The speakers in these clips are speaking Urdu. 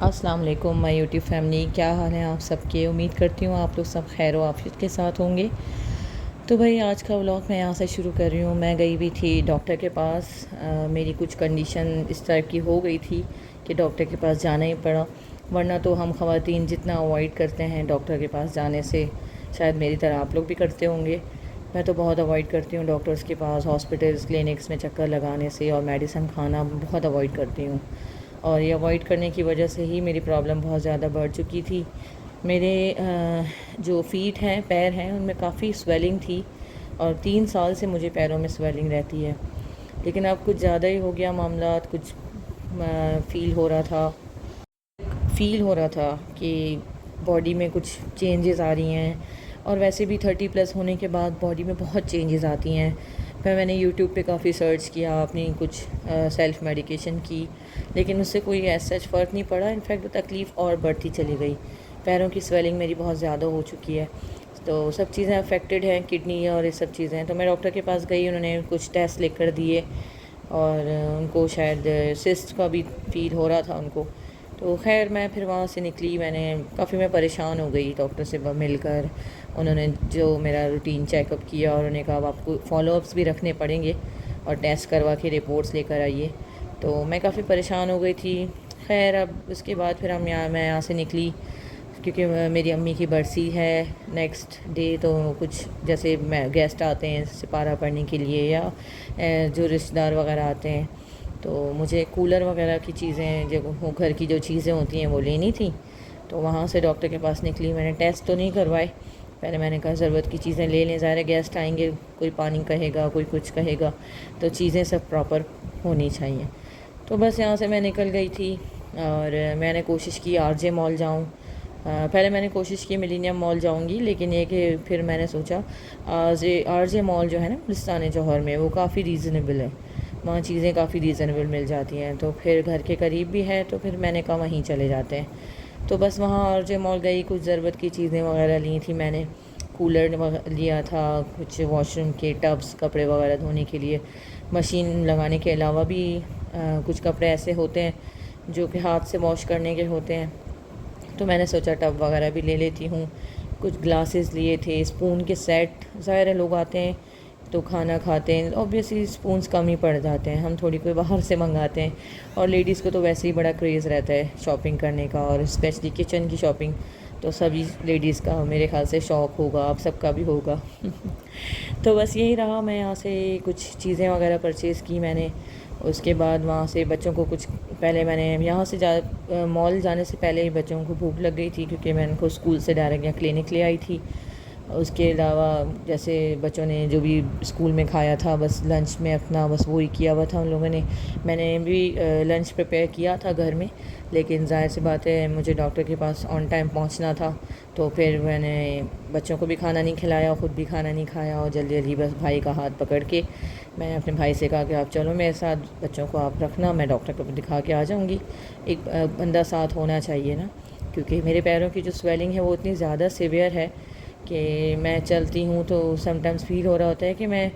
السلام علیکم مائی یوٹیوب فیملی، کیا حال ہے آپ سب کے؟ امید کرتی ہوں آپ لوگ سب خیر و عافیت کے ساتھ ہوں گے۔ تو بھائی آج کا ولاگ میں یہاں سے شروع کر رہی ہوں۔ میں گئی بھی تھی ڈاکٹر کے پاس، میری کچھ کنڈیشن اس طرح کی ہو گئی تھی کہ ڈاکٹر کے پاس جانا ہی پڑا، ورنہ تو ہم خواتین جتنا اوائڈ کرتے ہیں ڈاکٹر کے پاس جانے سے، شاید میری طرح آپ لوگ بھی کرتے ہوں گے۔ میں تو بہت اوائڈ کرتی ہوں ڈاکٹرز کے پاس، ہاسپٹلس کلینکس میں چکر لگانے سے، اور میڈیسن کھانا بہت اوائڈ کرتی ہوں۔ اور یہ اوائڈ کرنے کی وجہ سے ہی میری پرابلم بہت زیادہ بڑھ چکی تھی۔ میرے جو فیٹ ہیں، پیر ہیں، ان میں کافی سویلنگ تھی، اور 3 سال سے مجھے پیروں میں سویلنگ رہتی ہے۔ لیکن اب کچھ زیادہ ہی ہو گیا معاملات، کچھ فیل ہو رہا تھا کہ باڈی میں کچھ چینجز آ رہی ہیں، اور ویسے بھی 30+ ہونے کے بعد باڈی میں بہت چینجز آتی ہیں۔ پھر میں نے یوٹیوب پہ کافی سرچ کیا، اپنی کچھ سیلف میڈیکیشن کی، لیکن اس سے کوئی ایسا فرق نہیں پڑا، انفیکٹ تکلیف اور بڑھتی چلی گئی۔ پیروں کی سویلنگ میری بہت زیادہ ہو چکی ہے، تو سب چیزیں افیکٹڈ ہیں، کڈنی اور یہ سب چیزیں۔ تو میں ڈاکٹر کے پاس گئی، انہوں نے کچھ ٹیسٹ لکھ کر دیے، اور ان کو شاید سسٹ کا بھی فیل ہو رہا تھا ان کو۔ تو خیر میں پھر وہاں سے نکلی، میں پریشان ہو گئی ڈاکٹر سے مل کر۔ انہوں نے جو میرا روٹین چیک اپ کیا، اور انہوں نے کہا اب آپ کو فالو اپس بھی رکھنے پڑیں گے، اور ٹیسٹ کروا کے رپورٹس لے کر آئیے۔ تو میں کافی پریشان ہو گئی تھی۔ خیر اب اس کے بعد پھر میں یہاں سے نکلی، کیونکہ میری امی کی برسی ہے نیکسٹ ڈے، تو کچھ جیسے گیسٹ آتے ہیں سپارہ پڑھنے کے لیے، یا جو رشتہ دار وغیرہ آتے ہیں، تو مجھے کولر وغیرہ کی چیزیں، جو گھر کی جو چیزیں ہوتی ہیں وہ لینی تھیں۔ تو وہاں سے ڈاکٹر کے پاس نکلی، میں نے ٹیسٹ تو نہیں کروائے، پہلے میں نے کہا ضرورت کی چیزیں لے لیں، ظاہر ہے گیسٹ آئیں گے، کوئی پانی کہے گا، کوئی کچھ کہے گا، تو چیزیں سب پراپر ہونی چاہیے۔ تو بس یہاں سے میں نکل گئی تھی، اور میں نے کوشش کی آر جے مال جاؤں۔ پہلے میں نے کوشش کی ملینیم مال جاؤں گی، لیکن یہ کہ پھر میں نے سوچا آر جے مال جو ہے نا گلستان جوہر میں، وہ کافی ریزنیبل ہے، وہاں چیزیں کافی ریزنیبل مل جاتی ہیں، تو پھر گھر کے قریب بھی ہے، تو پھر میں نے کہا وہیں چلے جاتے ہیں۔ تو بس وہاں آر جے مال گئی، کچھ ضرورت کی چیزیں وغیرہ لی تھیں میں نے، کولر لیا تھا، کچھ واش روم کے ٹبس کپڑے وغیرہ دھونے کے لیے، مشین لگانے کے علاوہ بھی کچھ کپڑے ایسے ہوتے ہیں جو کہ ہاتھ سے واش کرنے کے ہوتے ہیں، تو میں نے سوچا ٹب وغیرہ بھی لے لیتی ہوں۔ کچھ گلاسز لیے تھے، اسپون کے سیٹ، ظاہر ہے لوگ آتے ہیں تو کھانا کھاتے ہیں، اوبویسلی اسپونس کم ہی پڑ جاتے ہیں، ہم تھوڑی کوئی باہر سے منگاتے ہیں، اور لیڈیز کو تو ویسے ہی بڑا کریز رہتا ہے شاپنگ کرنے کا، اور اسپیشلی کچن کی شاپنگ تو سبھی لیڈیز کا میرے خیال سے شوق ہوگا، آپ سب کا بھی ہوگا۔ تو بس یہی رہا، میں یہاں سے کچھ چیزیں وغیرہ پرچیز کی میں نے۔ اس کے بعد وہاں سے بچوں کو کچھ، پہلے میں نے یہاں سے مال جانے سے پہلے ہی بچوں کو بھوک لگ گئی تھی، کیونکہ میں ان کو اسکول سے ڈائریکٹ یا کلینک لے آئی تھی۔ اس کے علاوہ جیسے بچوں نے جو بھی اسکول میں کھایا تھا، بس لنچ میں اپنا بس وہی کیا ہوا تھا ان لوگوں نے، میں نے بھی لنچ پریپیئر کیا تھا گھر میں، لیکن ظاہر سی بات ہے مجھے ڈاکٹر کے پاس آن ٹائم پہنچنا تھا، تو پھر میں نے بچوں کو بھی کھانا نہیں کھلایا، خود بھی کھانا نہیں کھایا، اور جلدی جلدی بس بھائی کا ہاتھ پکڑ کے میں نے اپنے بھائی سے کہا کہ آپ چلو میرے ساتھ، بچوں کو آپ رکھنا، میں ڈاکٹر کو دکھا کے آ جاؤں گی۔ ایک بندہ ساتھ ہونا چاہیے نا، کیونکہ میرے پیروں کی جو سویلنگ ہے وہ اتنی زیادہ سیویئر ہے کہ میں چلتی ہوں تو سم ٹائمز فیل ہو رہا ہوتا ہے کہ میں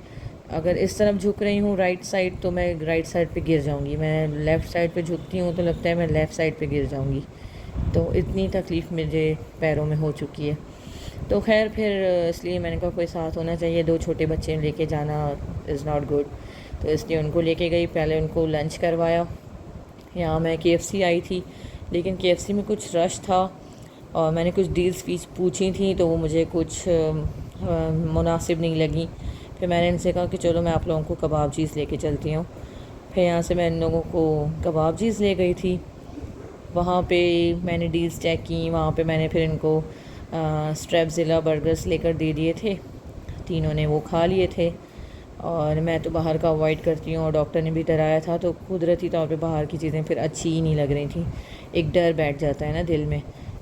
اگر اس طرف جھک رہی ہوں رائٹ سائڈ، تو میں رائٹ سائڈ پہ گر جاؤں گی، میں لیفٹ سائڈ پہ جھکتی ہوں تو لگتا ہے میں لیفٹ سائڈ پہ گر جاؤں گی، تو اتنی تکلیف مجھے پیروں میں ہو چکی ہے۔ تو خیر پھر اس لیے میں نے کہا کوئی ساتھ ہونا چاہیے، 2 چھوٹے بچے لے کے جانا از ناٹ گڈ، تو اس لیے ان کو لے کے گئی، پہلے ان کو لنچ کروایا۔ یہاں میں KFC آئی تھی، لیکن KFC میں کچھ رش تھا، اور میں نے کچھ ڈیلز پوچھی تھیں تو وہ مجھے کچھ مناسب نہیں لگیں، پھر میں نے ان سے کہا کہ چلو میں آپ لوگوں کو کباب چیز لے کے چلتی ہوں۔ پھر یہاں سے میں ان لوگوں کو کباب چیز لے گئی تھی، وہاں پہ میں نے ڈیلز چیک کی، وہاں پہ میں نے پھر ان کو اسٹریپزیلا برگرز لے کر دے دیے تھے، تینوں نے وہ کھا لیے تھے، اور میں تو باہر کا اوائڈ کرتی ہوں، اور ڈاکٹر نے بھی ڈرایا تھا، تو قدرتی طور پہ باہر کی چیزیں پھر اچھی ہی نہیں لگ رہی تھیں، ایک ڈر بیٹھ جاتا ہے نا دل میں،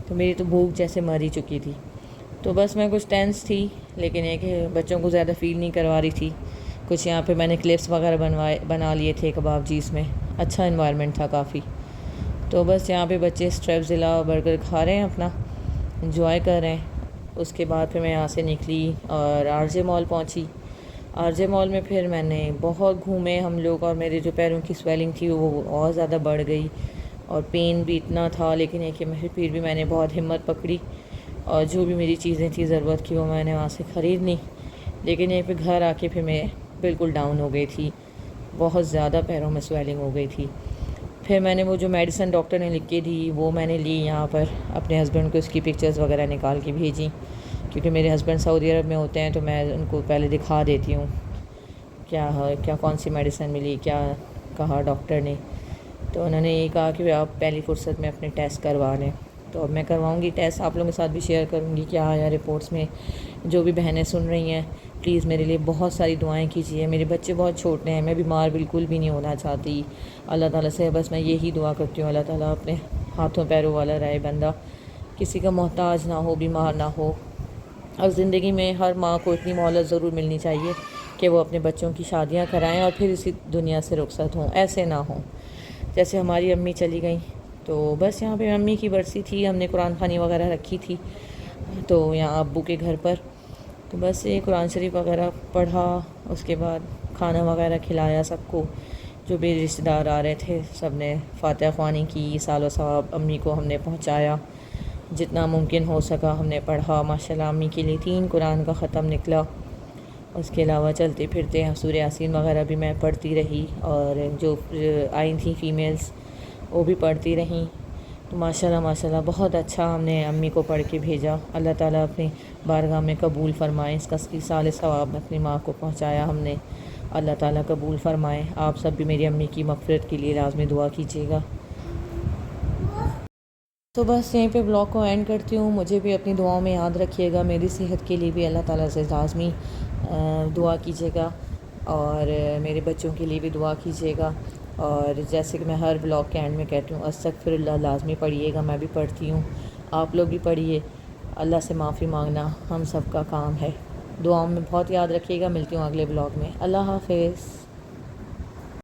تو میری تو بھوک جیسے مر ہی چکی تھی، تو بس میں کچھ ٹینس تھی، لیکن ایک بچوں کو زیادہ فیل نہیں کروا رہی تھی۔ کچھ یہاں پہ میں نے کلپس وغیرہ بنا لیے تھے کباب چیز میں، اچھا انوائرمنٹ تھا کافی، تو بس یہاں پہ بچے اسٹریپزیلا برگر کھا رہے ہیں، اپنا انجوائے کر رہے ہیں۔ اس کے بعد پھر میں یہاں سے نکلی اور آر جے مال پہنچی۔ آر جے مال میں پھر میں نے بہت گھومے ہم لوگ، اور میرے جو پیروں کی سویلنگ تھی وہ اور زیادہ بڑھ گئی، اور پین بھی اتنا تھا، لیکن یہ کہ پھر بھی میں نے بہت ہمت پکڑی اور جو بھی میری چیزیں تھیں ضرورت کی وہ میں نے وہاں سے خرید لی. لیکن یہیں پہ گھر آ کے پھر میں بالکل ڈاؤن ہو گئی تھی، بہت زیادہ پیروں میں سویلنگ ہو گئی تھی. پھر میں نے وہ جو میڈیسن ڈاکٹر نے لکھ کے دی وہ میں نے لی یہاں پر، اپنے ہسبینڈ کو اس کی پکچرز وغیرہ نکال کے بھیجی، کیونکہ میرے ہسبینڈ سعودی عرب میں ہوتے ہیں تو میں ان کو پہلے دکھا دیتی ہوں کیا ہے، کیا کون سی میڈیسن ملی، کیا کہا ڈاکٹر نے. تو انہوں نے یہ کہا کہ آپ پہلی فرصت میں اپنے ٹیسٹ کروا لیں. تو اب میں کرواؤں گی ٹیسٹ، آپ لوگوں کے ساتھ بھی شیئر کروں گی کیا آیا رپورٹس میں. جو بھی بہنیں سن رہی ہیں پلیز میرے لیے بہت ساری دعائیں کیجیے. میرے بچے بہت چھوٹے ہیں، میں بیمار بالکل بھی نہیں ہونا چاہتی. اللہ تعالیٰ سے بس میں یہی دعا کرتی ہوں، اللہ تعالیٰ اپنے ہاتھوں پیروں والا رہے بندہ، کسی کا محتاج نہ ہو، بیمار نہ ہو. اور زندگی میں ہر ماں کو اتنی مہلت ضرور ملنی چاہیے کہ وہ اپنے بچوں کی شادیاں کرائیں اور پھر اسی دنیا سے رخصت ہوں. ایسے نہ ہوں جیسے ہماری امی چلی گئیں. تو بس یہاں پہ امی کی برسی تھی، ہم نے قرآن خوانی وغیرہ رکھی تھی تو یہاں ابو کے گھر پر، تو بس یہ قرآن شریف وغیرہ پڑھا، اس کے بعد کھانا وغیرہ کھلایا سب کو. جو بھی رشتہ دار آ رہے تھے سب نے فاتحہ خوانی کی، سال و ثواب امی کو ہم نے پہنچایا، جتنا ممکن ہو سکا ہم نے پڑھا. ماشاءاللہ امی کے لیے 3 قرآن کا ختم نکلا. اس کے علاوہ چلتے پھرتے سورہ یاسین وغیرہ بھی میں پڑھتی رہی، اور جو آئی تھیں فیمیلز وہ بھی پڑھتی رہیں. تو ماشاءاللہ ماشاءاللہ بہت اچھا ہم نے امی کو پڑھ کے بھیجا. اللہ تعالیٰ اپنی بارگاہ میں قبول فرمائے. اس کا سال ثواب اپنی ماں کو پہنچایا ہم نے، اللہ تعالیٰ قبول فرمائے. آپ سب بھی میری امی کی مغفرت کے لیے لازمی دعا کیجیے گا. تو بس یہیں پہ بلاگ کو اینڈ کرتی ہوں. مجھے بھی اپنی دعاؤں میں یاد رکھیے گا، میری صحت کے لیے بھی اللہ تعالیٰ سے لازمی دعا کیجیے گا، اور میرے بچوں کے لیے بھی دعا کیجیے گا. اور جیسے کہ میں ہر بلاگ کے اینڈ میں کہتی ہوں استغفر اللہ لازمی پڑھیے گا. میں بھی پڑھتی ہوں، آپ لوگ بھی پڑھیے. اللہ سے معافی مانگنا ہم سب کا کام ہے. دعاؤں میں بہت یاد رکھیے گا. ملتی ہوں اگلے بلاگ میں. اللہ حافظ.